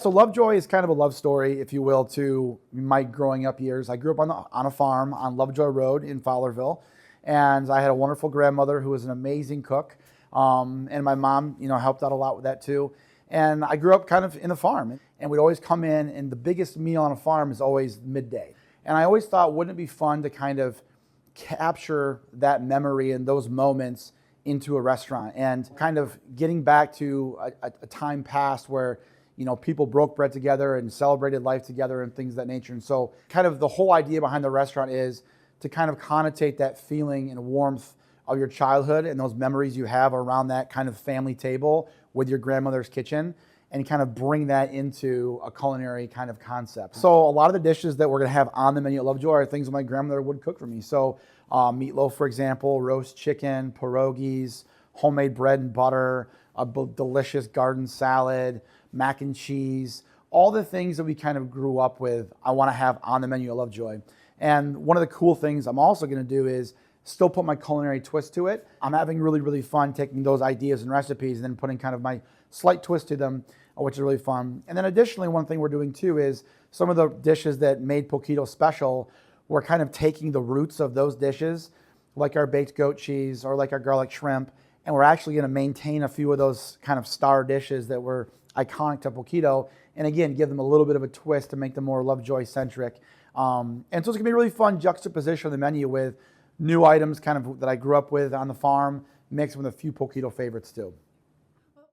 So Lovejoy is kind of a love story, if you will, to my growing up years. I grew up on a farm on Lovejoy Road in Fowlerville, and I had a wonderful grandmother who was an amazing cook, and my mom, helped out a lot with that too. And I grew up kind of in a farm, and we'd always come in, and the biggest meal on a farm is always midday. And I always thought, wouldn't it be fun to kind of capture that memory and those moments into a restaurant, and kind of getting back to a time past where people broke bread together and celebrated life together and things of that nature. And so kind of the whole idea behind the restaurant is to kind of connotate that feeling and warmth of your childhood and those memories you have around that kind of family table with your grandmother's kitchen, and kind of bring that into a culinary kind of concept. So a lot of the dishes that we're gonna have on the menu at Lovejoy are things that my grandmother would cook for me. So meatloaf, for example, roast chicken, pierogies, homemade bread and butter, a delicious garden salad, mac and cheese, all the things that we kind of grew up with, I wanna have on the menu at Lovejoy. And one of the cool things I'm also gonna do is still put my culinary twist to it. I'm having really, really fun taking those ideas and recipes and then putting kind of my slight twist to them, which is really fun. And then additionally, one thing we're doing too is some of the dishes that made Poqutio special, we're kind of taking the roots of those dishes, like our baked goat cheese or like our garlic shrimp, and we're actually gonna maintain a few of those kind of star dishes that were iconic to Poqutio, and again, give them a little bit of a twist to make them more Lovejoy-centric. And so it's gonna be a really fun juxtaposition of the menu with new items kind of that I grew up with on the farm, mixed with a few Poqutio favorites too.